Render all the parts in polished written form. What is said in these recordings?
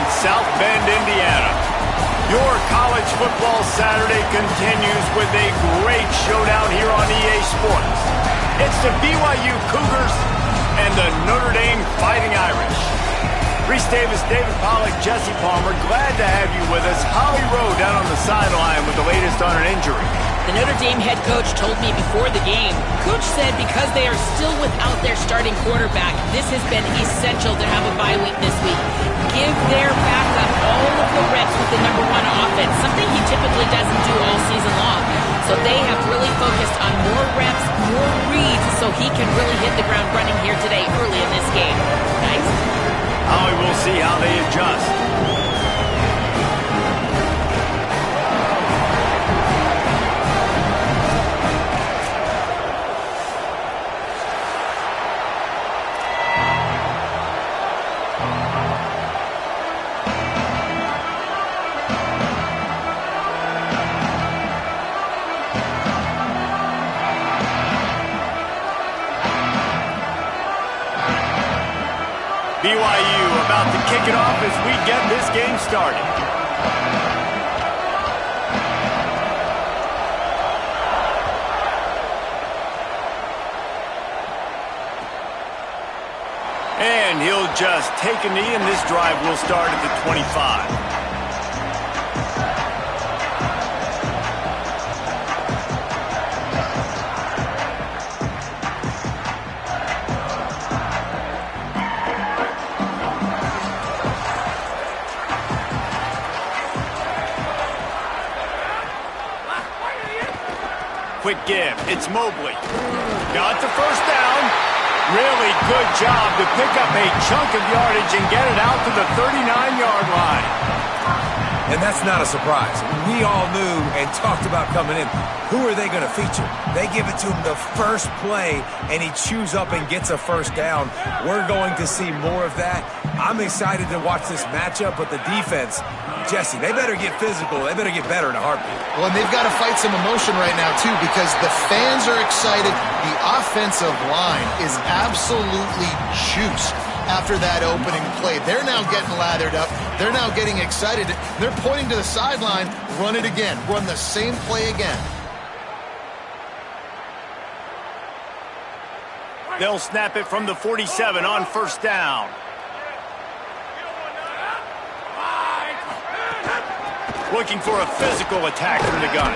South Bend, Indiana. Your college football Saturday continues with a great showdown here on EA Sports. It's the BYU Cougars and the Notre Dame Fighting Irish. Reese Davis, David Pollack, Jesse Palmer, glad to have you with us. Holly Rowe down on the sideline with the latest on an injury. The Notre Dame head coach told me before the game, Coach said because they are still without their starting quarterback, this has been essential to have a bye week this week. Give their backup all of the reps with the number one offense, something he typically doesn't do all season long. So they have really focused on more reps, more reads, so he can really hit the ground running here today early in this game. Nice. Holly, we'll see how they adjust. BYU about to kick it off as we get this game started. And he'll just take a knee, and this drive will start at the 25. Quick give. It's Mobley. Got the first down. Really good job to pick up a chunk of yardage and get it out to the 39-yard line. And that's not a surprise. We all knew and talked about coming in. Who are they going to feature? They give it to him the first play, and he chews up and gets a first down. We're going to see more of that. I'm excited to watch this matchup, but the defense, Jesse, they better get physical. They better get better in a heartbeat. Well, and they've got to fight some emotion right now, too, because the fans are excited. The offensive line is absolutely juiced after that opening play. They're now getting lathered up. They're now getting excited. They're pointing to the sideline. Run it again. Run the same play again. They'll snap it from the 47 on first down. Looking for a physical attack from the gun.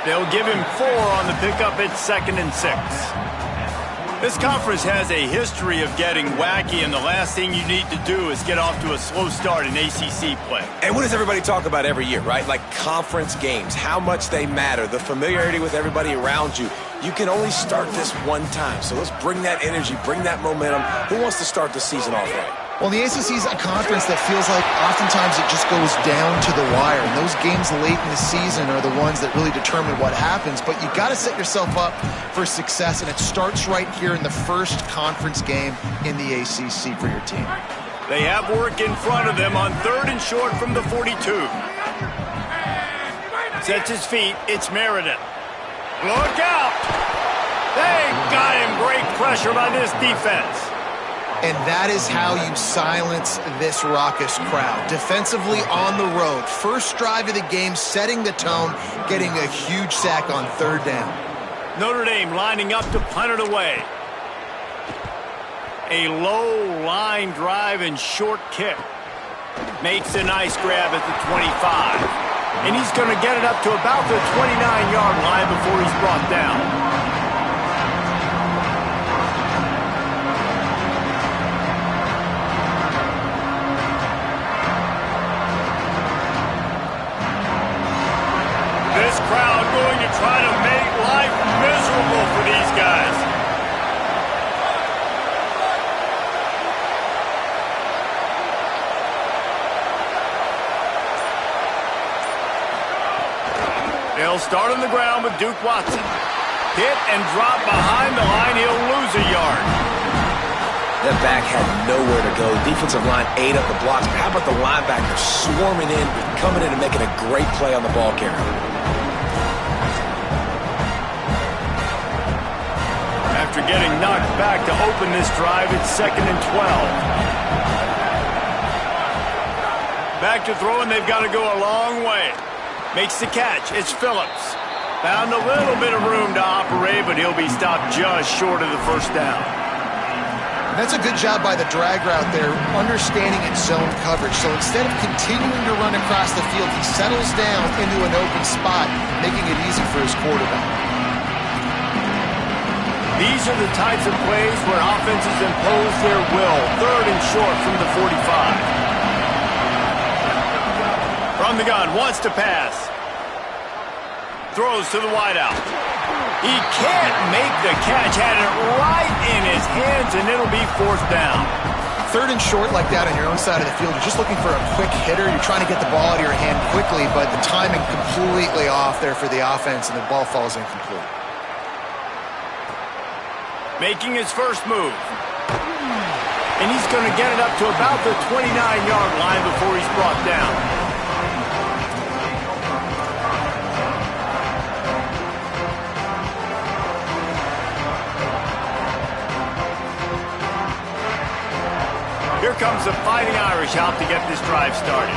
They'll give him 4 on the pickup at 2nd and 6. This conference has a history of getting wacky, and the last thing you need to do is get off to a slow start in ACC play. And what does everybody talk about every year, right? Like conference games, how much they matter, the familiarity with everybody around you. You can only start this one time, so let's bring that energy, bring that momentum. Who wants to start the season off right? Well, the ACC is a conference that feels like oftentimes it just goes down to the wire. And those games late in the season are the ones that really determine what happens. But you got to set yourself up for success, and it starts right here in the first conference game in the ACC for your team. They have work in front of them on 3rd and short from the 42. Sets his feet. It's Meredith. Look out! They got him. Great pressure by this defense. And that is how you silence this raucous crowd. Defensively on the road. First drive of the game, setting the tone, getting a huge sack on 3rd down. Notre Dame lining up to punt it away. A low line drive and short kick. Makes a nice grab at the 25. And he's going to get it up to about the 29-yard line before he's brought down. This crowd going to try to make life miserable for these guys. They'll start on the ground with Duke Watson. Hit and drop behind the line. He'll lose a yard. That back had nowhere to go. Defensive line ate up the blocks. How about the linebacker swarming in, coming in and making a great play on the ball carrier? After getting knocked back to open this drive, it's 2nd and 12. Back to throw, and they've got to go a long way. Makes the catch. It's Phillips. Found a little bit of room to operate, but he'll be stopped just short of the first down. That's a good job by the drag route there, understanding its zone coverage. So instead of continuing to run across the field, he settles down into an open spot, making it easy for his quarterback. These are the types of plays where offenses impose their will. 3rd and short from the 45. From the gun, wants to pass. Throws to the wideout. He can't make the catch. Had it right in his hands, and it'll be 4th down. 3rd and short like that on your own side of the field. You're just looking for a quick hitter. You're trying to get the ball out of your hand quickly, but the timing completely off there for the offense, and the ball falls incomplete. Making his first move. And he's going to get it up to about the 29-yard line before he's brought down. Here comes the Fighting Irish out to get this drive started.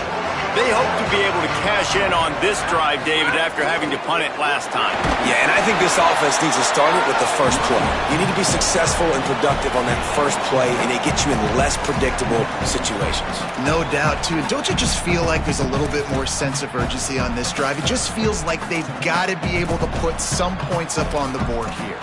They hope to be able to cash in on this drive, David, after having to punt it last time. Yeah, and I think this offense needs to start it with the first play. You need to be successful and productive on that first play, and it gets you in less predictable situations. No doubt, too. Don't you just feel like there's a little bit more sense of urgency on this drive? It just feels like they've got to be able to put some points up on the board here.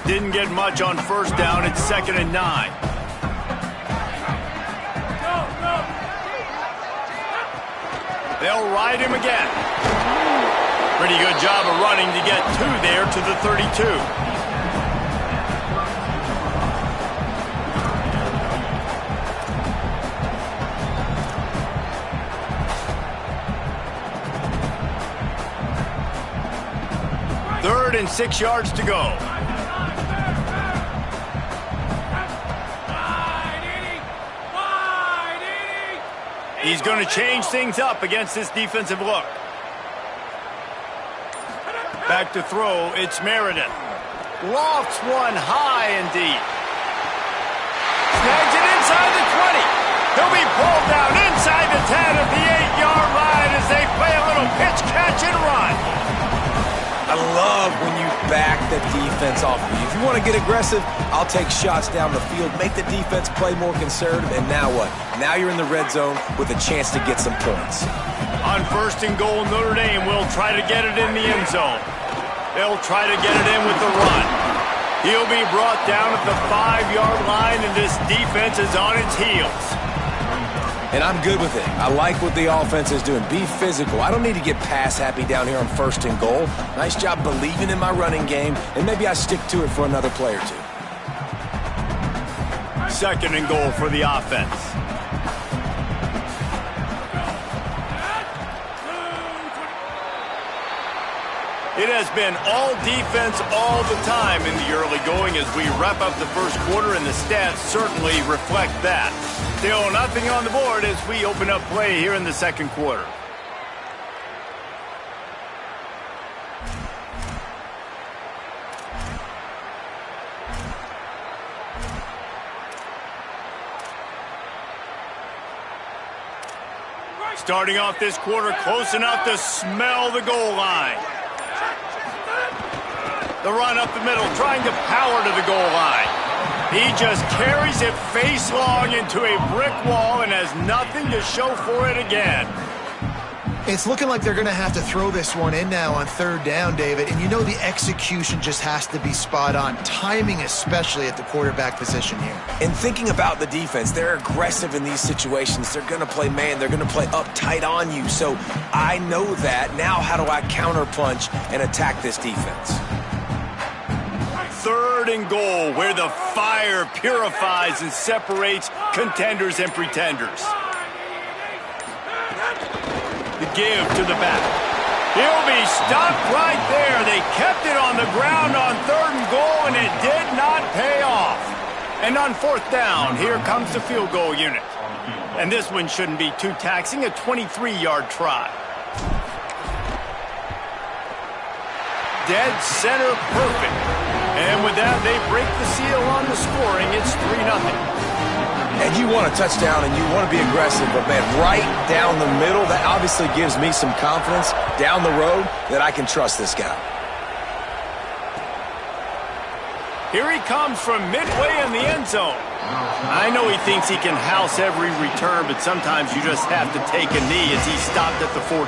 Didn't get much on first down. It's 2nd and 9. They'll ride him again. Pretty good job of running to get 2 there to the 32. Third and 6 yards to go. He's going to change things up against this defensive look. Back to throw, it's Meredith. Lofts one high and deep. Snags it inside the 20. He'll be pulled down inside the 10 at the 8-yard line as they play a little pitch, catch, and run. I love when you back the defense off of you. If you want to get aggressive, I'll take shots down the field, make the defense play more conservative, and now what? Now you're in the red zone with a chance to get some points. On 1st and goal, Notre Dame will try to get it in the end zone. They'll try to get it in with the run. He'll be brought down at the 5-yard line, and this defense is on its heels. And I'm good with it. I like what the offense is doing. Be physical. I don't need to get pass happy down here on 1st and goal. Nice job believing in my running game, and maybe I stick to it for another play or two. 2nd and goal for the offense. It has been all defense all the time in the early going as we wrap up the first quarter, and the stats certainly reflect that. Still nothing on the board as we open up play here in the 2nd quarter. Starting off this quarter close enough to smell the goal line. The run up the middle, trying to power to the goal line. He just carries it face long into a brick wall and has nothing to show for it again. It's looking like they're going to have to throw this one in now on 3rd down, David. And you know the execution just has to be spot on. Timing especially at the quarterback position here. And thinking about the defense, they're aggressive in these situations. They're going to play man. They're going to play up tight on you. So I know that. Now how do I counterpunch and attack this defense? 3rd and goal, where the fire purifies and separates contenders and pretenders. The give to the back. He'll be stopped right there. They kept it on the ground on 3rd and goal, and it did not pay off. And on 4th down, here comes the field goal unit. And this one shouldn't be too taxing, a 23-yard try. dead center perfect. And with that, they break the seal on the scoring. It's 3-0. And you want a touchdown and you want to be aggressive, but man, right down the middle, that obviously gives me some confidence down the road that I can trust this guy. Here he comes from midway in the end zone. I know he thinks he can house every return, but sometimes you just have to take a knee as he stopped at the 14.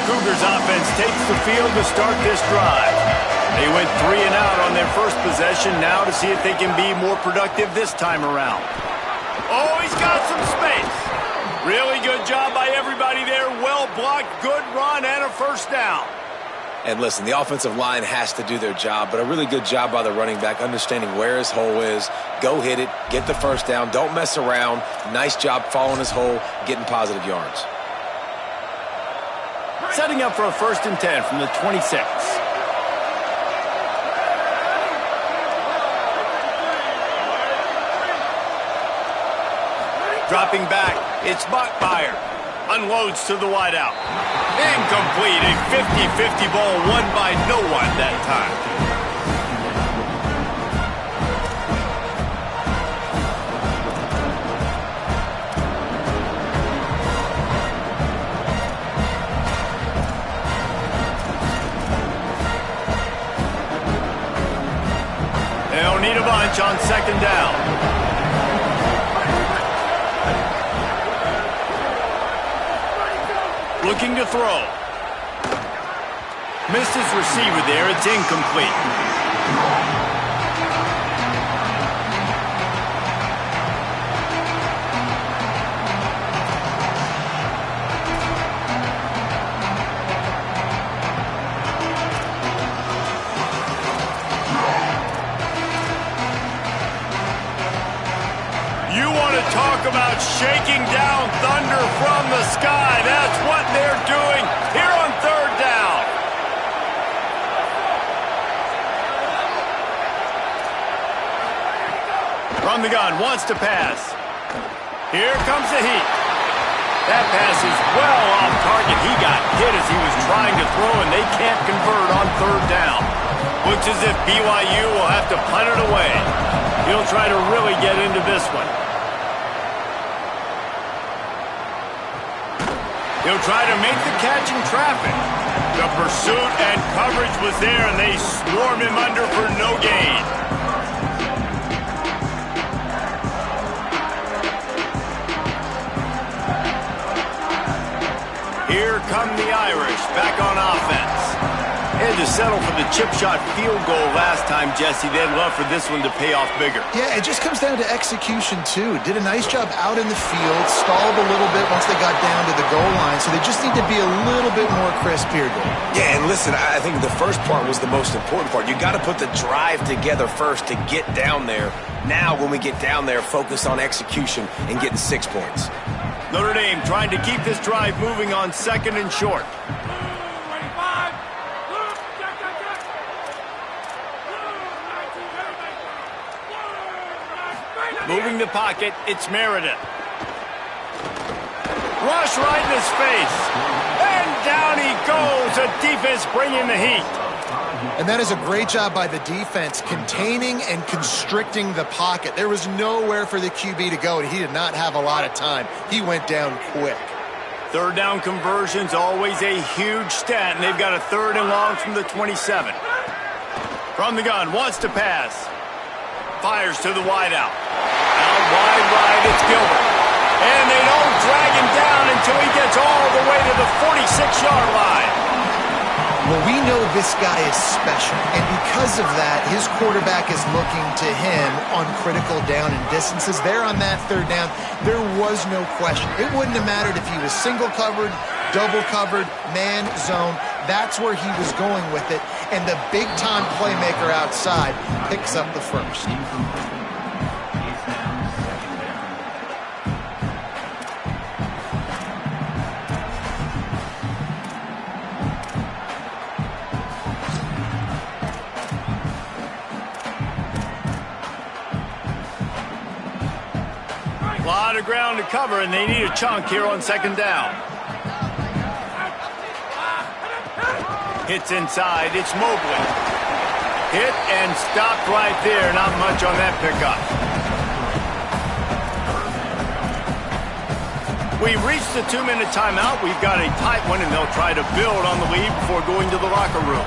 Cougars offense takes the field to start this drive. They went 3 and out on their first possession, now to see if they can be more productive this time around. Oh, he's got some space. Really good job by everybody there. Well blocked, good run, and a first down. And listen, the offensive line has to do their job, but a really good job by the running back, understanding where his hole is. Go hit it, get the first down, don't mess around. Nice job following his hole, getting positive yards. Setting up for a 1st and 10 from the 26. Dropping back, it's Bachmeier. Unloads to the wideout. Incomplete, a 50-50 ball won by no one that time. They'll need a bunch on 2nd down. Looking to throw. Missed his receiver there. It's incomplete. Talk about shaking down thunder from the sky. That's what they're doing here on 3rd down. From the gun, wants to pass. Here comes the heat. That pass is well off target. He got hit as he was trying to throw, and they can't convert on 3rd down. Looks as if BYU will have to punt it away. He'll try to really get into this one. He'll try to make the catch in traffic. The pursuit and coverage was there, and they swarmed him under for no gain. Here come the Irish, back on offense. They had to settle for the chip shot field goal last time, Jesse. They'd love for this one to pay off bigger. Yeah, it just comes down to execution, too. Did a nice job out in the field, stalled a little bit once they got down to the goal line, so they just need to be a little bit more crisp here, Dave. Yeah, and listen, I think the first part was the most important part. You got to put the drive together first to get down there. Now, when we get down there, focus on execution and getting 6 points. Notre Dame trying to keep this drive moving on 2nd and short. Moving the pocket, it's Meredith. Rush right in his face. And down he goes. The defense bringing the heat. And that is a great job by the defense, containing and constricting the pocket. There was nowhere for the QB to go, and he did not have a lot of time. He went down quick. 3rd down conversion's always a huge stat, and they've got a 3rd and long from the 27. From the gun, wants to pass. Fires to the wideout. Out wide right, it's Gilbert. And they don't drag him down until he gets all the way to the 46-yard line. Well, we know this guy is special, and because of that, his quarterback is looking to him on critical down and distances. There on that 3rd down, there was no question. It wouldn't have mattered if he was single covered, double covered, man, zone. That's where he was going with it, and the big-time playmaker outside picks up the first. lot of ground to cover, and they need a chunk here on second down. Hits inside. It's Mobley. Hit and stopped right there. Not much on that pickup. We reached the 2-minute timeout. We've got a tight one, and they'll try to build on the lead before going to the locker room.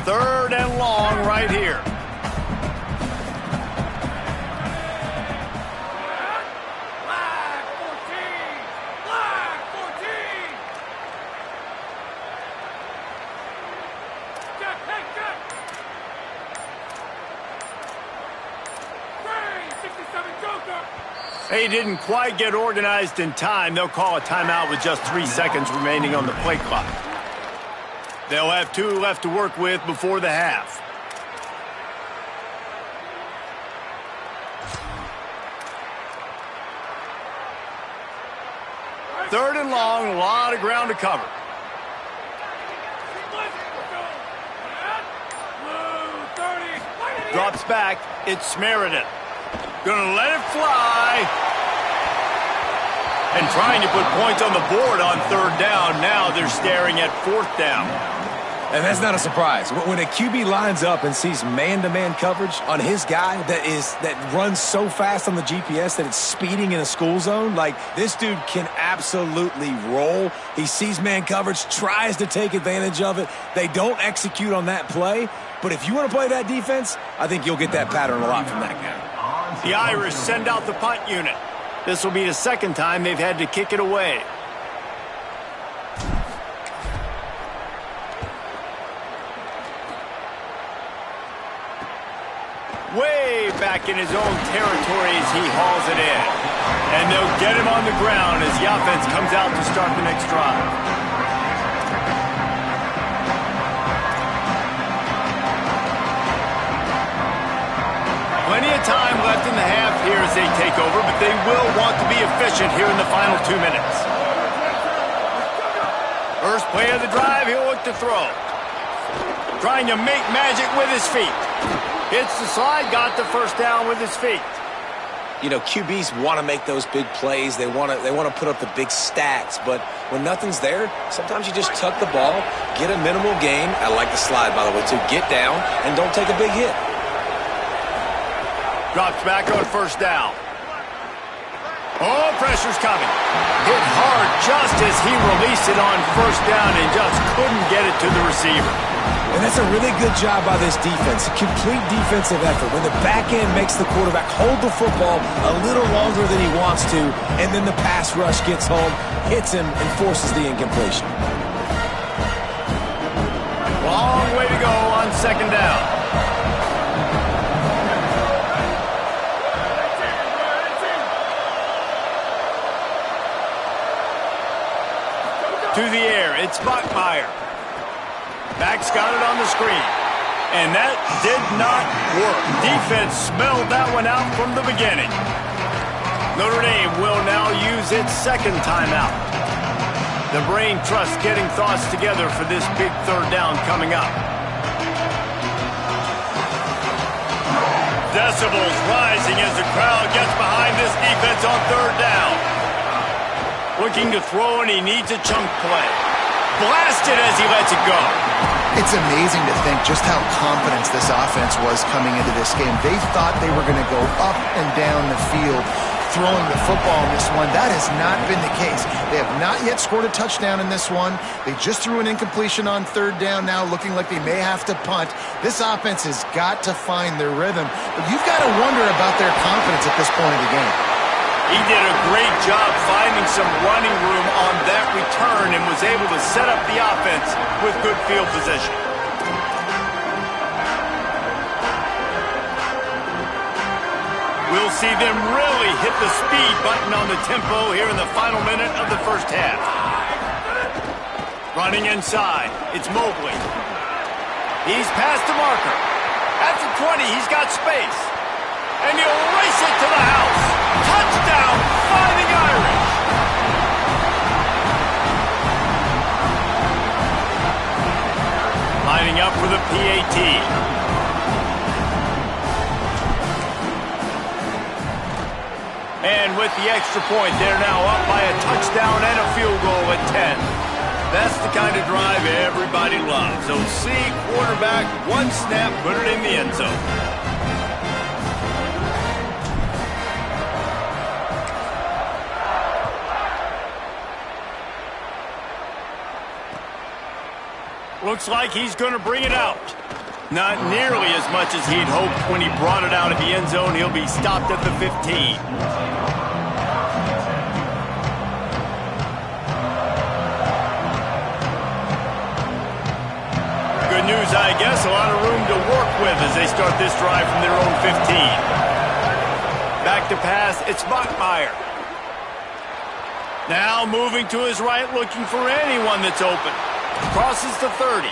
Third and long right here. They didn't quite get organized in time. They'll call a timeout with just 3 seconds remaining on the play clock. They'll have 2 left to work with before the half. Third and long, a lot of ground to cover. Drops back, it's Meredith. Gonna let it fly. And trying to put points on the board on third down. Now they're staring at fourth down. And that's not a surprise. When a QB lines up and sees man-to-man coverage on his guy that runs so fast on the GPS that it's speeding in a school zone, like, this dude can absolutely roll. He sees man coverage, tries to take advantage of it. They don't execute on that play. But if you want to play that defense, I think you'll get that pattern a lot from that guy. The Irish send out the punt unit. This will be the second time they've had to kick it away. Way back in his own territory as he hauls it in. And they'll get him on the ground as the offense comes out to start the next drive. Plenty of time left in the half here as they take over, but they will want to be efficient here in the final 2 minutes. First play of the drive, he'll look to throw. Trying to make magic with his feet. Hits the slide, got the first down with his feet. You know, QBs want to make those big plays. They want to put up the big stats, but when nothing's there, sometimes you just tuck the ball, get a minimal gain. I like the slide, by the way, too. Get down and don't take a big hit. Drops back on first down. Oh, pressure's coming. Hit hard just as he released it on first down and just couldn't get it to the receiver. And that's a really good job by this defense. Complete defensive effort. When the back end makes the quarterback hold the football a little longer than he wants to, and then the pass rush gets home, hits him, and forces the incompletion. Long way to go on second down. To the air, it's Bachmeier. Back's got it on the screen. And that did not work. Defense smelled that one out from the beginning. Notre Dame will now use its second timeout. The brain trust getting thoughts together for this big third down coming up. Decibels rising as the crowd gets behind this defense on third down. Looking to throw, and he needs a chunk play. Blasted as he lets it go. It's amazing to think just how confident this offense was coming into this game. They thought they were going to go up and down the field throwing the football in this one. That has not been the case. They have not yet scored a touchdown in this one. They just threw an incompletion on third down now, looking like they may have to punt. This offense has got to find their rhythm. But you've got to wonder about their confidence at this point of the game. He did a great job finding some running room on that return and was able to set up the offense with good field position. We'll see them really hit the speed button on the tempo here in the final minute of the first half. Running inside, it's Mobley. He's past the marker. At the 20, he's got space. And he'll race it to the house. Touchdown, Fighting Irish. lining up for the PAT. And with the extra point, they're now up by a touchdown and a field goal at 10. That's the kind of drive everybody loves. So see, quarterback, one snap, put it in the end zone. Looks like he's going to bring it out. Not nearly as much as he'd hoped when he brought it out of the end zone. He'll be stopped at the 15. Good news, I guess. A lot of room to work with as they start this drive from their own 15. Back to pass, it's Bachmeier. Now moving to his right, looking for anyone that's open. Crosses the 30.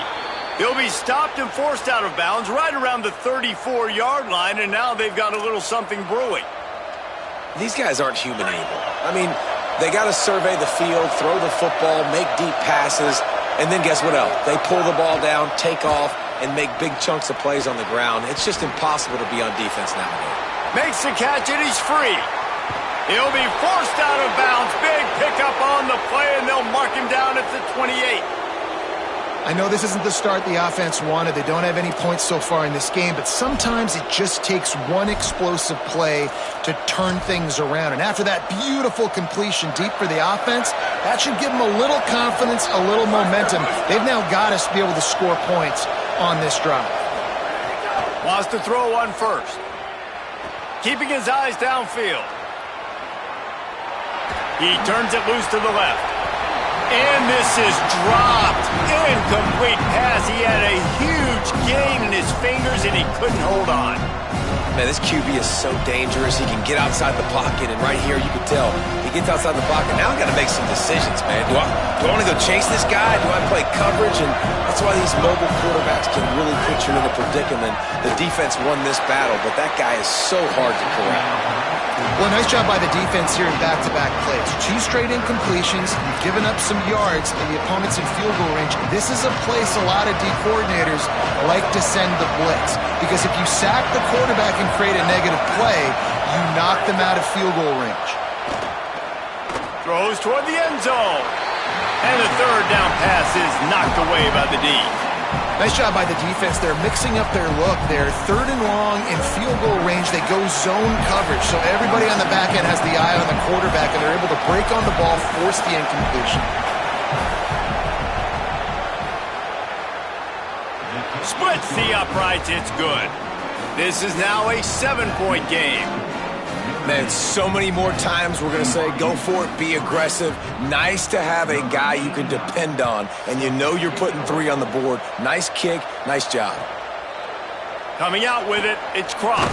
He'll be stopped and forced out of bounds right around the 34-yard line, and now they've got a little something brewing. These guys aren't human anymore. I mean, they got to survey the field, throw the football, make deep passes, and then guess what else? They pull the ball down, take off, and make big chunks of plays on the ground. It's just impossible to be on defense nowadays. Makes the catch, and he's free. He'll be forced out of bounds. Big pickup on the play, and they'll mark him down at the 28. I know this isn't the start the offense wanted. They don't have any points so far in this game, but sometimes it just takes one explosive play to turn things around. And after that beautiful completion deep for the offense, that should give them a little confidence, a little momentum. They've now got to be able to score points on this drive. Wants to throw one first. Keeping his eyes downfield. He turns it loose to the left. And this is dropped. Incomplete pass. He had a huge gain in his fingers, and he couldn't hold on. Man, this QB is so dangerous. He can get outside the pocket, and right here you can tell he gets outside the pocket. Now I've got to make some decisions, man. Do I want to go chase this guy? Do I play coverage? And that's why these mobile quarterbacks can really put you in a predicament. The defense won this battle, but that guy is so hard to corral. Well, nice job by the defense here in back-to-back plays. 2 straight incompletions. You've given up some yards, and the opponent's in field goal range. This is a place a lot of D coordinators like to send the blitz, because if you sack the quarterback and create a negative play, you knock them out of field goal range. Throws toward the end zone. And the third down pass is knocked away by the D. Nice job by the defense. They're mixing up their look. They're 3rd and long in field goal range. They go zone coverage, so everybody on the back end has the eye on the quarterback, and they're able to break on the ball, force the incompletion. Splits the uprights. It's good. This is now a 7-point game. Man, so many more times we're going to say, go for it, be aggressive. Nice to have a guy you can depend on, and you know you're putting 3 on the board. Nice kick, nice job. Coming out with it, it's Cross.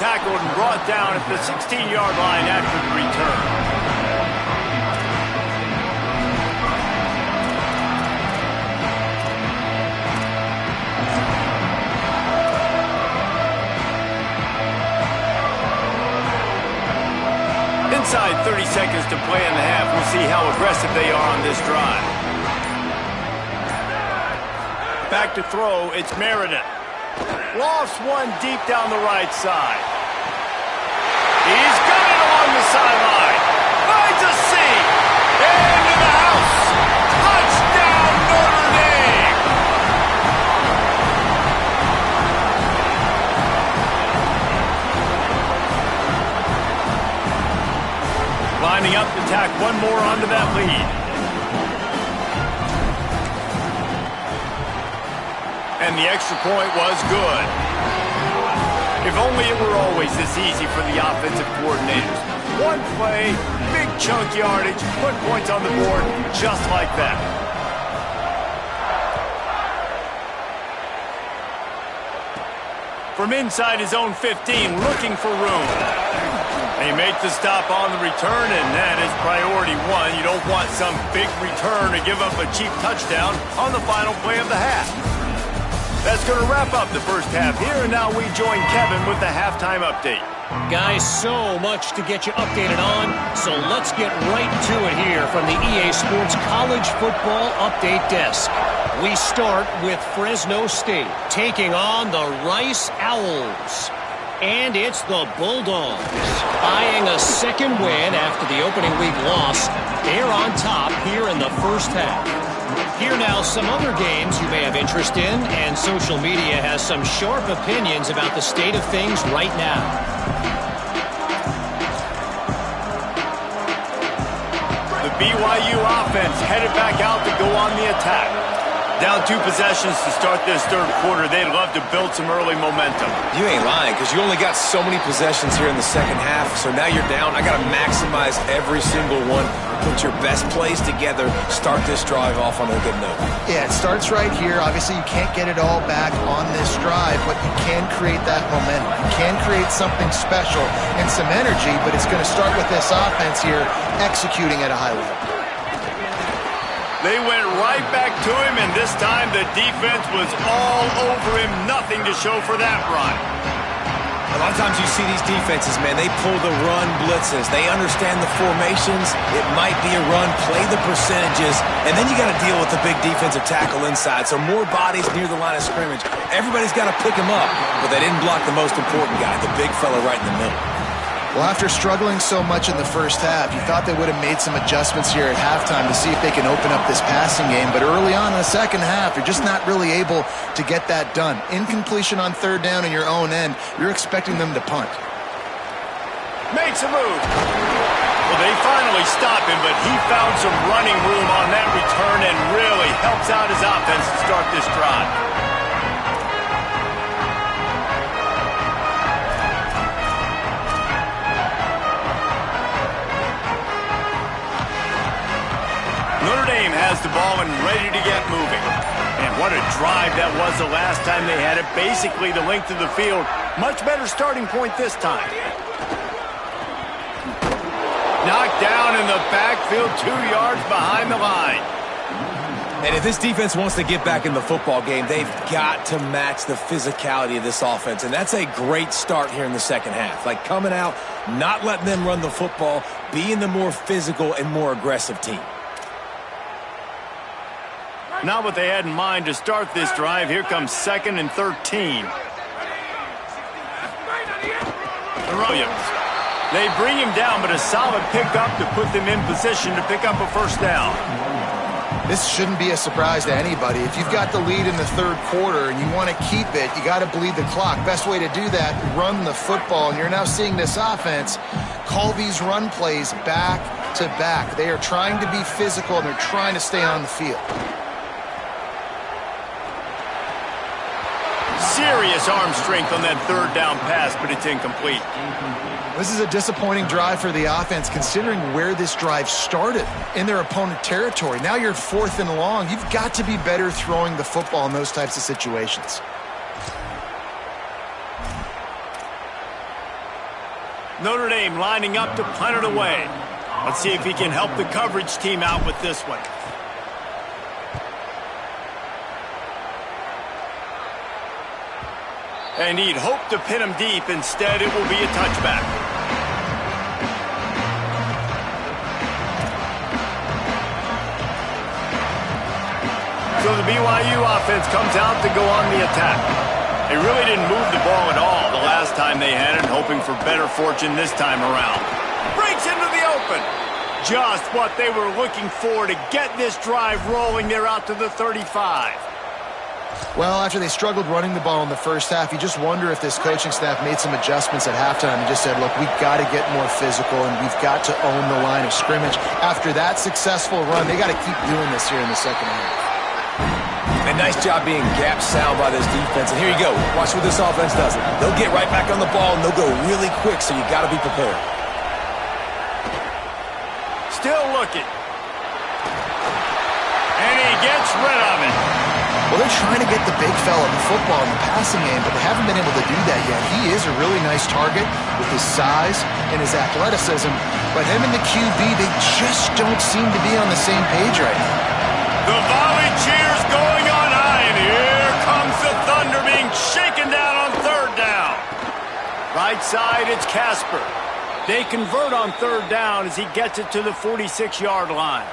Tackled and brought down at the 16-yard line after the return. Inside 30 seconds to play in the half. We'll see how aggressive they are on this drive. Back to throw, it's Meredith. Lost one deep down the right side. He's got it along the sideline. Finds a seam. Into the house. Touchdown, Notre Dame. Lining up to tack one more onto that lead. And the extra point was good. If only it were always this easy for the offensive coordinators. One play, big chunk yardage, put points on the board just like that. From inside his own 15, looking for room. They make the stop on the return, and that is priority 1. You don't want some big return to give up a cheap touchdown on the final play of the half. That's going to wrap up the first half here, and now we join Kevin with the halftime update. Guys, so much to get you updated on, so let's get right to it here from the EA Sports College Football Update Desk. We start with Fresno State taking on the Rice Owls. And it's the Bulldogs eyeing a second win after the opening week loss. They're on top here in the first half. Here now some other games you may have interest in, and social media has some sharp opinions about the state of things right now. The BYU offense headed back out to go on the attack. Down 2 possessions to start this third quarter. They'd love to build some early momentum. You ain't lying, because you only got so many possessions here in the second half, so now you're down. I got to maximize every single one. Put your best plays together. Start this drive off on a good note. Yeah, it starts right here. Obviously, you can't get it all back on this drive, but you can create that momentum. You can create something special and some energy, but it's going to start with this offense here executing at a high level. They went right back to him, and this time the defense was all over him. Nothing to show for that run. A lot of times you see these defenses, man, they pull the run blitzes. They understand the formations. It might be a run, play the percentages, and then you got to deal with the big defensive tackle inside. So more bodies near the line of scrimmage. Everybody's got to pick him up, but they didn't block the most important guy, the big fella right in the middle. Well, after struggling so much in the first half, you thought they would have made some adjustments here at halftime to see if they can open up this passing game. But early on in the second half, you're just not really able to get that done. Incompletion on third down in your own end, you're expecting them to punt. Makes a move. Well, they finally stop him, but he found some running room on that return and really helps out his offense to start this drive. Notre Dame has the ball and ready to get moving. And what a drive that was the last time they had it. Basically the length of the field. Much better starting point this time. Knocked down in the backfield, 2 yards behind the line. And if this defense wants to get back in the football game, they've got to match the physicality of this offense. And that's a great start here in the second half. Like coming out, not letting them run the football, being the more physical and more aggressive team. Not what they had in mind to start this drive. Here comes 2nd and 13. Williams. They bring him down, but a solid pickup to put them in position to pick up a first down. This shouldn't be a surprise to anybody. If you've got the lead in the third quarter and you want to keep it, you got to bleed the clock. Best way to do that, run the football. And you're now seeing this offense call these run plays back to back. They are trying to be physical, and they're trying to stay on the field. Serious arm strength on that third down pass, but it's incomplete. This is a disappointing drive for the offense, considering where this drive started in their opponent territory. Now you're 4th and long. You've got to be better throwing the football in those types of situations. Notre Dame lining up to punt it away. Let's see if he can help the coverage team out with this one. And he'd hope to pin him deep. Instead, it will be a touchback. So the BYU offense comes out to go on the attack. They really didn't move the ball at all the last time they had it, hoping for better fortune this time around. Breaks into the open. Just what they were looking for to get this drive rolling. They're out to the 35. Well, after they struggled running the ball in the first half, you just wonder if this coaching staff made some adjustments at halftime and just said, look, we've got to get more physical and we've got to own the line of scrimmage. After that successful run, they got to keep doing this here in the second half. And nice job being gap sound by this defense. And here you go. Watch what this offense does. They'll get right back on the ball, and they'll go really quick, so you got to be prepared. Still looking. And he gets rid of it. Well, they're trying to get the big fella the football in the passing game, but they haven't been able to do that yet. He is a really nice target with his size and his athleticism, but him and the QB, they just don't seem to be on the same page right now. The volley cheers going on high, and here comes the thunder. being shaken down on third down. Right side, it's Casper. They convert on third down as he gets it to the 46-yard line.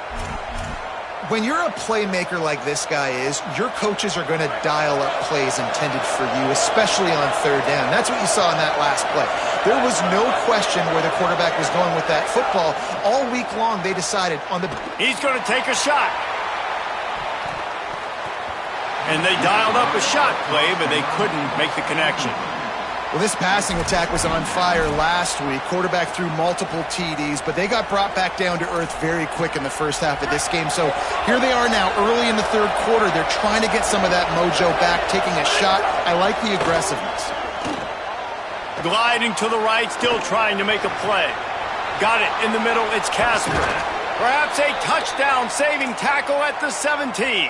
When you're a playmaker like this guy is, your coaches are going to dial up plays intended for you, especially on third down. That's what you saw in that last play. There was no question where the quarterback was going with that football. All week long, they decided on the... He's going to take a shot. And they dialed up a shot play, but they couldn't make the connection. Well, this passing attack was on fire last week. Quarterback threw multiple TDs, but they got brought back down to earth very quick in the first half of this game. So here they are now, early in the third quarter. They're trying to get some of that mojo back, taking a shot. I like the aggressiveness. Gliding to the right, still trying to make a play. Got it in the middle, it's Casper. Perhaps a touchdown-saving tackle at the 17.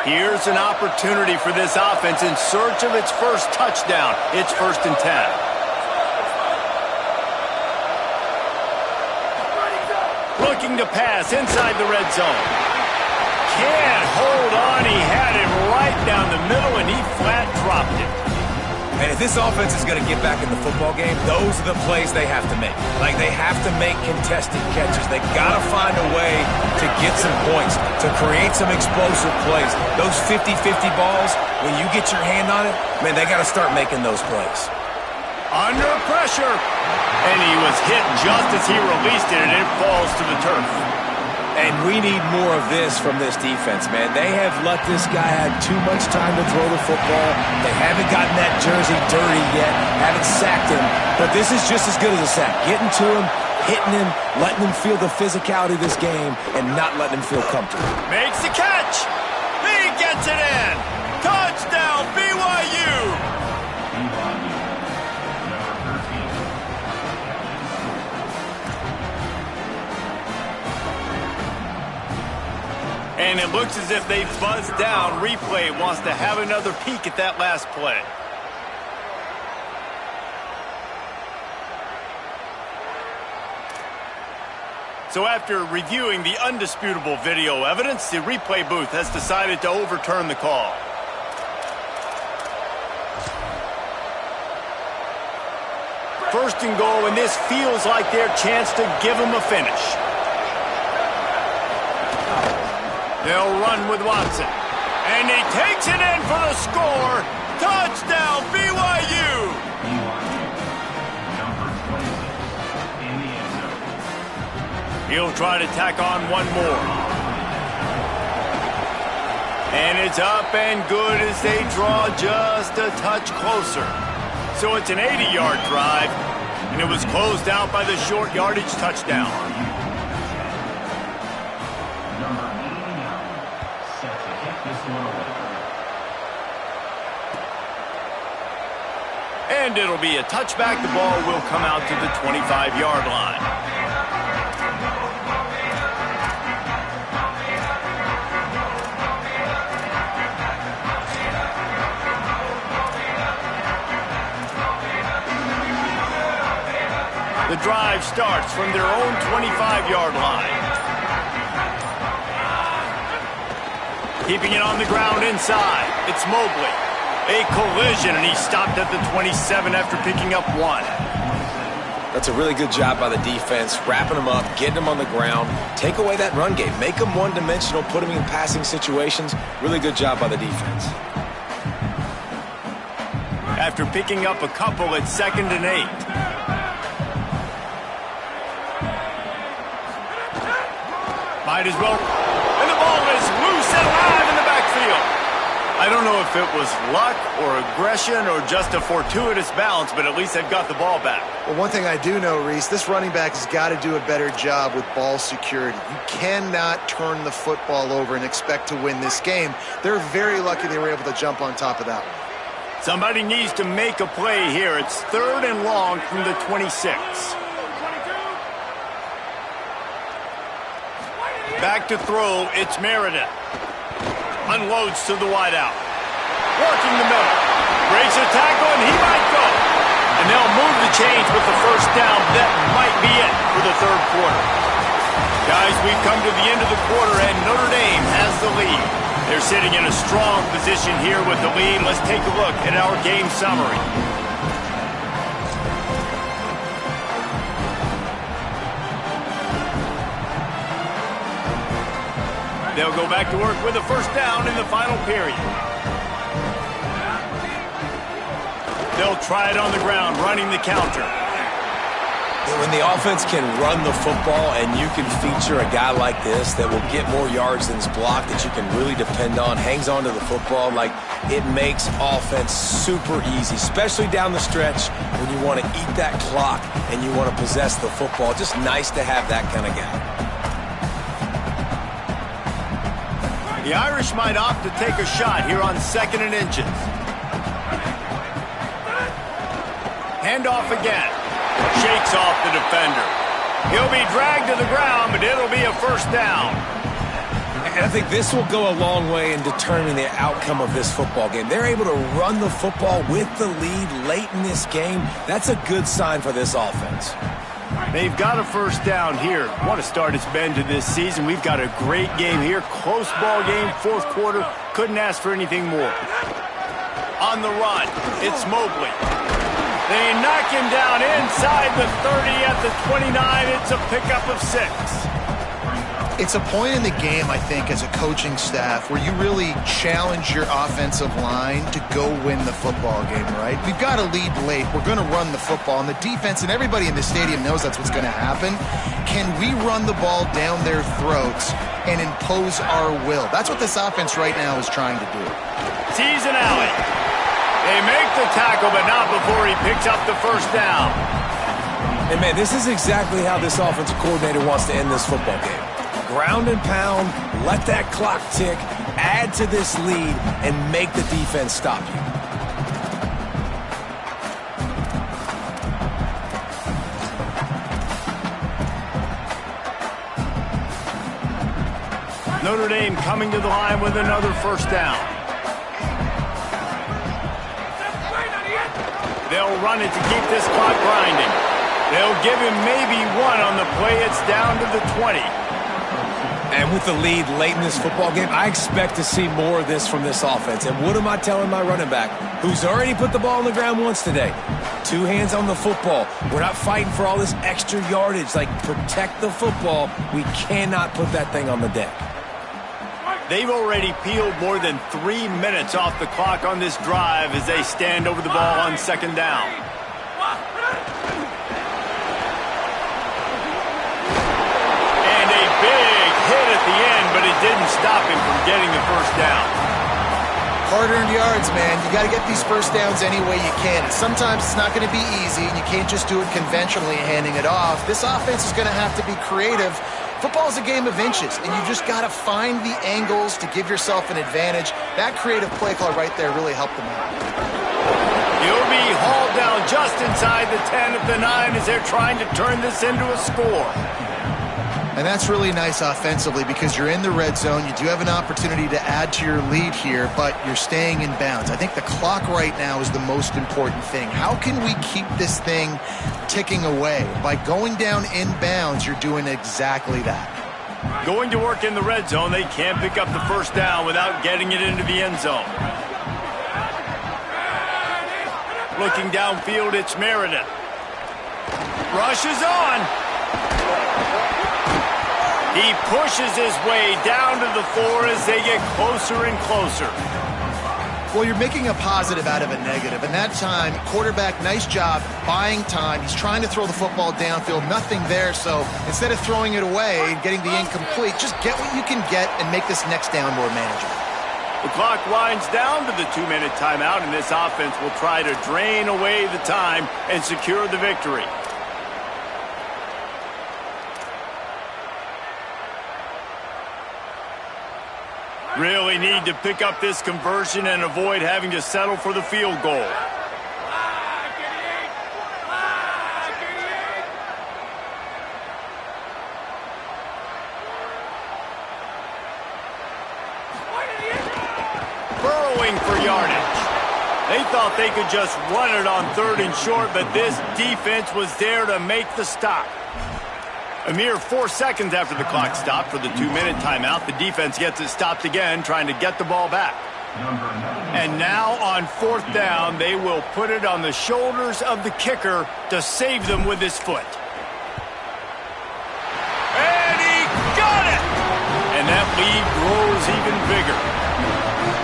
Here's an opportunity for this offense in search of its first touchdown. It's 1st and 10. Looking to pass inside the red zone. Can't hold on. He had it right down the middle, and he flat dropped it. And if this offense is going to get back in the football game, those are the plays they have to make. Like, they have to make contested catches. They got to find a way to get some points, to create some explosive plays. Those 50-50 balls, when you get your hand on it, man, they got to start making those plays. Under pressure. And he was hit just as he released it, and it falls to the turf. And we need more of this from this defense, man. They have let this guy have too much time to throw the football. They haven't gotten that jersey dirty yet, haven't sacked him. But this is just as good as a sack. Getting to him, hitting him, letting him feel the physicality of this game, and not letting him feel comfortable. Makes the catch. He gets it in. Touchdown, BYU. And it looks as if they buzzed down. Replay wants to have another peek at that last play. So after reviewing the undisputable video evidence, the replay booth has decided to overturn the call. First and goal, and this feels like their chance to give them a finish. They'll run with Watson. And he takes it in for the score. Touchdown, BYU! He'll try to tack on one more. And it's up and good as they draw just a touch closer. So it's an 80-yard drive, and it was closed out by the short yardage touchdown. And it'll be a touchback. The ball will come out to the 25-yard line. The drive starts from their own 25-yard line. Keeping it on the ground inside. It's Mobley. A collision, and he stopped at the 27 after picking up one. That's a really good job by the defense, wrapping them up, getting them on the ground. Take away that run game. Make them one-dimensional, put them in passing situations. Really good job by the defense. After picking up a couple, it's 2nd and 8. Might as well. And the ball is loose and alive in the backfield. I don't know if it was luck or aggression or just a fortuitous bounce, but at least they've got the ball back. Well, one thing I do know, Reese, this running back has got to do a better job with ball security. You cannot turn the football over and expect to win this game. They're very lucky they were able to jump on top of that one. Somebody needs to make a play here. It's 3rd and long from the 26. Back to throw, it's Meredith. Unloads to the wideout. Working the middle. Breaks a tackle, and he might go. And they'll move the chains with the first down. That might be it for the third quarter. Guys, we've come to the end of the quarter, and Notre Dame has the lead. They're sitting in a strong position here with the lead. Let's take a look at our game summary. They'll go back to work with a first down in the final period. They'll try it on the ground, running the counter. When the offense can run the football and you can feature a guy like this that will get more yards than his block, that you can really depend on, hangs on to the football, like it makes offense super easy, especially down the stretch when you want to eat that clock and you want to possess the football. Just nice to have that kind of guy. The Irish might opt to take a shot here on 2nd and inches. Handoff again. Shakes off the defender. He'll be dragged to the ground, but it'll be a first down. And I think this will go a long way in determining the outcome of this football game. They're able to run the football with the lead late in this game. That's a good sign for this offense. They've got a first down here. What a start it's been to this season. We've got a great game here. Close ball game, fourth quarter. Couldn't ask for anything more. On the run, it's Mobley. They knock him down inside the 30 at the 29. It's a pickup of 6. It's a point in the game, I think, as a coaching staff where you really challenge your offensive line to go win the football game, right? We've got a lead late. We're going to run the football. And the defense and everybody in the stadium knows that's what's going to happen. Can we run the ball down their throats and impose our will? That's what this offense right now is trying to do. Sees an alley. They make the tackle, but not before he picks up the first down. And, man, this is exactly how this offensive coordinator wants to end this football game. Ground and pound, let that clock tick, add to this lead, and make the defense stop you. Notre Dame coming to the line with another first down. They'll run it to keep this clock grinding. They'll give him maybe one on the play. It's down to the 20. And with the lead late in this football game, I expect to see more of this from this offense. And what am I telling my running back, who's already put the ball on the ground once today? 2 hands on the football. We're not fighting for all this extra yardage. Like, protect the football. We cannot put that thing on the deck. They've already peeled more than 3 minutes off the clock on this drive as they stand over the ball on second down. And a big hit at the end, but it didn't stop him from getting the first down. Hard-earned yards, man. You got to get these first downs any way you can. And sometimes it's not going to be easy, and you can't just do it conventionally handing it off. This offense is going to have to be creative. Football is a game of inches, and you just got to find the angles to give yourself an advantage. That creative play call right there really helped them out. He'll be hauled down just inside the 10 at the 9 as they're trying to turn this into a score. And that's really nice offensively because you're in the red zone. You do have an opportunity to add to your lead here, but you're staying in bounds. I think the clock right now is the most important thing. How can we keep this thing ticking away? By going down in bounds, you're doing exactly that. Going to work in the red zone, they can't pick up the first down without getting it into the end zone. Looking downfield, it's Meredith. Rushes on. He pushes his way down to the floor as they get closer and closer. Well, you're making a positive out of a negative. And that time, quarterback, nice job buying time. He's trying to throw the football downfield. Nothing there. So instead of throwing it away and getting the incomplete, just get what you can get and make this next down more manageable. The clock winds down to the 2-minute timeout, and this offense will try to drain away the time and secure the victory. Really need to pick up this conversion and avoid having to settle for the field goal. Burrowing for yardage. They thought they could just run it on 3rd and short, but this defense was there to make the stop. A mere 4 seconds after the clock stopped for the 2-minute timeout, the defense gets it stopped again, trying to get the ball back. And now on 4th down, they will put it on the shoulders of the kicker to save them with his foot. And he got it! And that lead grows even bigger.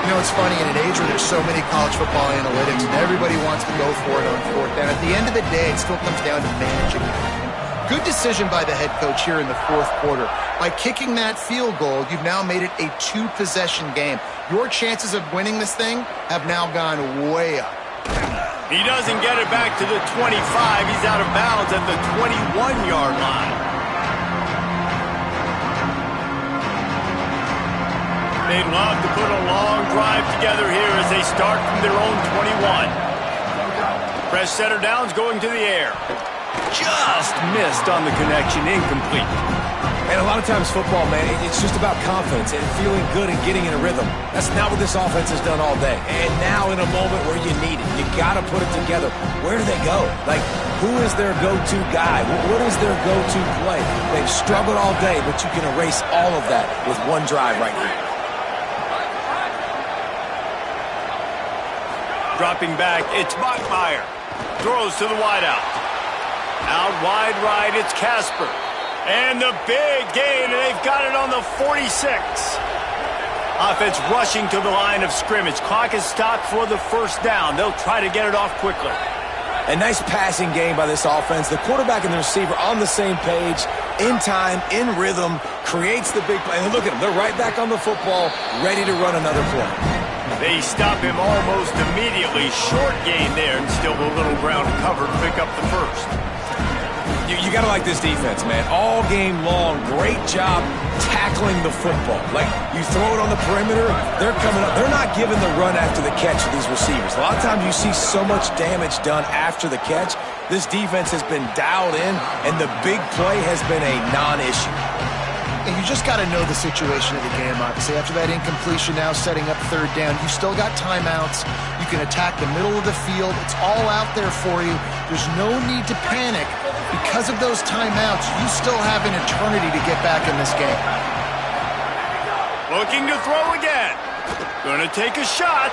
You know, it's funny, in an age where there's so many college football analytics and everybody wants to go for it on 4th down, at the end of the day, it still comes down to managing. Good decision by the head coach here in the 4th quarter. By kicking that field goal, you've now made it a 2-possession game. Your chances of winning this thing have now gone way up. He doesn't get it back to the 25. He's out of bounds at the 21-yard line. They'd love to put a long drive together here as they start from their own 21. Press center downs going to the air. Just missed on the connection, incomplete. And a lot of times football, man, it's just about confidence and feeling good and getting in a rhythm. That's not what this offense has done all day. And now in a moment where you need it, you got to put it together. Where do they go? Like, who is their go-to guy? What is their go-to play? They've struggled all day, but you can erase all of that with one drive right here. Dropping back, it's Bachmeier. Throws to the wideout. Out wide right, it's Casper. And the big gain, and they've got it on the 46. Offense rushing to the line of scrimmage. Clock is stopped for the 1st down. They'll try to get it off quickly. A nice passing game by this offense. The quarterback and the receiver on the same page, in time, in rhythm, creates the big play. And look at them. They're right back on the football, ready to run another play. They stop him almost immediately. Short gain there, and still a little ground covered to pick up the 1st. You got to like this defense, man. All game long, great job tackling the football. Like, you throw it on the perimeter, they're coming up. They're not giving the run after the catch to these receivers. A lot of times you see so much damage done after the catch. This defense has been dialed in, and the big play has been a non-issue. And you just got to know the situation of the game, obviously. After that incompletion, now setting up 3rd down, you still got timeouts. You can attack the middle of the field. It's all out there for you. There's no need to panic. Because of those timeouts, you still have an eternity to get back in this game. Looking to throw again. Going to take a shot.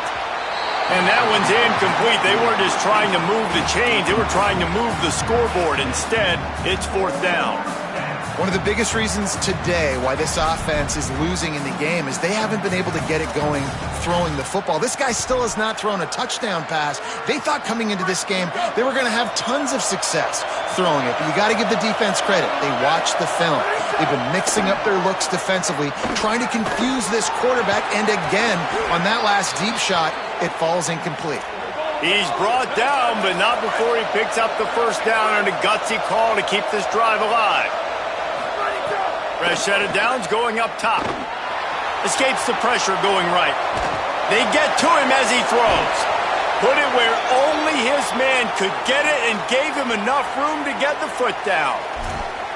And that one's incomplete. They weren't just trying to move the chains. They were trying to move the scoreboard. Instead, it's 4th down. One of the biggest reasons today why this offense is losing in the game is they haven't been able to get it going throwing the football. This guy still has not thrown a touchdown pass. They thought coming into this game they were going to have tons of success throwing it, but you got to give the defense credit. They watched the film. They've been mixing up their looks defensively, trying to confuse this quarterback, and again, on that last deep shot, it falls incomplete. He's brought down, but not before he picks up the 1st down, and a gutsy call to keep this drive alive. Fresh set of downs going up top. Escapes the pressure going right. They get to him as he throws. Put it where only his man could get it and gave him enough room to get the foot down.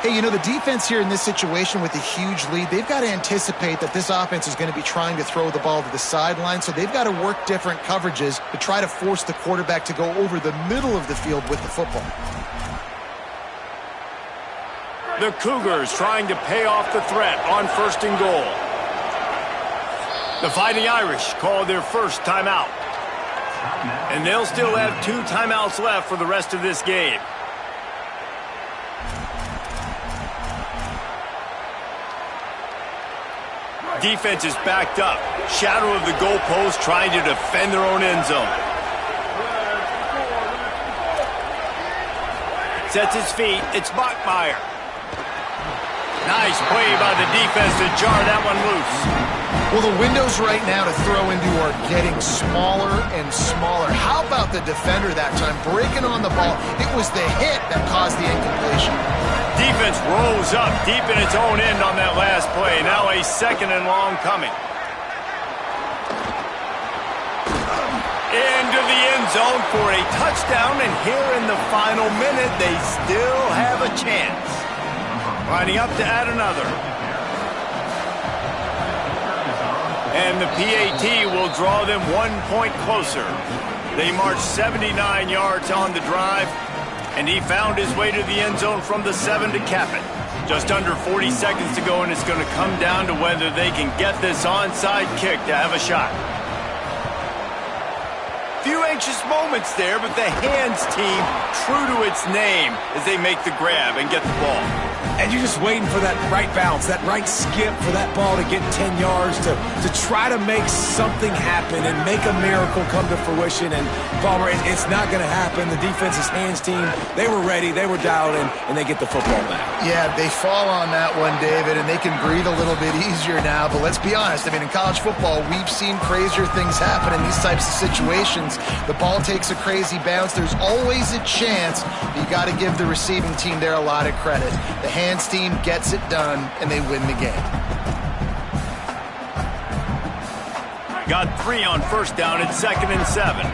Hey, you know, the defense here in this situation with a huge lead, they've got to anticipate that this offense is going to be trying to throw the ball to the sideline, so they've got to work different coverages to try to force the quarterback to go over the middle of the field with the football. The Cougars trying to pay off the threat on 1st and goal. The Fighting Irish call their 1st timeout. And they'll still have 2 timeouts left for the rest of this game. Defense is backed up. Shadow of the goalpost trying to defend their own end zone. Sets his feet. It's Bachmeier. Nice play by the defense to jar that one loose. Well, the windows right now to throw into are getting smaller and smaller. How about the defender that time breaking on the ball? It was the hit that caused the incompletion. Defense rose up deep in its own end on that last play. Now a 2nd and long coming. Into the end zone for a touchdown, and here in the final minute, they still have a chance. Lining up to add another. And the PAT will draw them 1 point closer. They marched 79 yards on the drive, and he found his way to the end zone from the 7 to cap it. Just under 40 seconds to go, and it's going to come down to whether they can get this onside kick to have a shot. Few anxious moments there, but the hands team true to its name as they make the grab and get the ball. And you're just waiting for that right bounce, that right skip for that ball to get 10 yards to try to make something happen and make a miracle come to fruition. And, Palmer, it's not going to happen. The defense's hands team, they were ready, they were dialed in, and they get the football back. Yeah, they fall on that one, David, and they can breathe a little bit easier now. But let's be honest, I mean, in college football, we've seen crazier things happen in these types of situations. The ball takes a crazy bounce. There's always a chance. You got to give the receiving team there a lot of credit. The hands team gets it done, and they win the game. Got 3 on first down at 2nd and 7.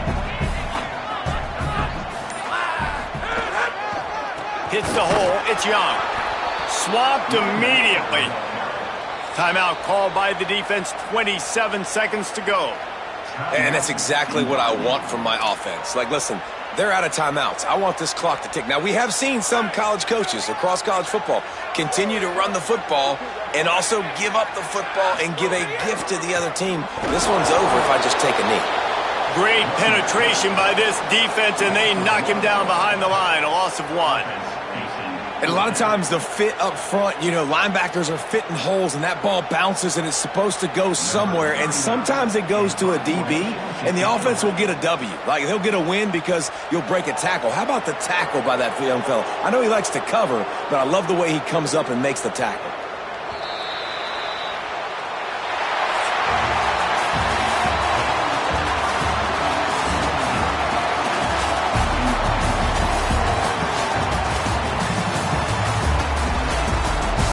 Hits the hole. It's Young. Swamped immediately. Timeout called by the defense. 27 seconds to go. And that's exactly what I want from my offense. Like, listen, they're out of timeouts. I want this clock to tick. Now, we have seen some college coaches across college football continue to run the football and also give up the football and give a gift to the other team. This one's over if I just take a knee. Great penetration by this defense, and they knock him down behind the line. A loss of 1. And a lot of times the fit up front, you know, linebackers are fitting holes and that ball bounces and it's supposed to go somewhere. And sometimes it goes to a DB and the offense will get a W. Like, they'll get a win because you'll break a tackle. How about the tackle by that young fella? I know he likes to cover, but I love the way he comes up and makes the tackle.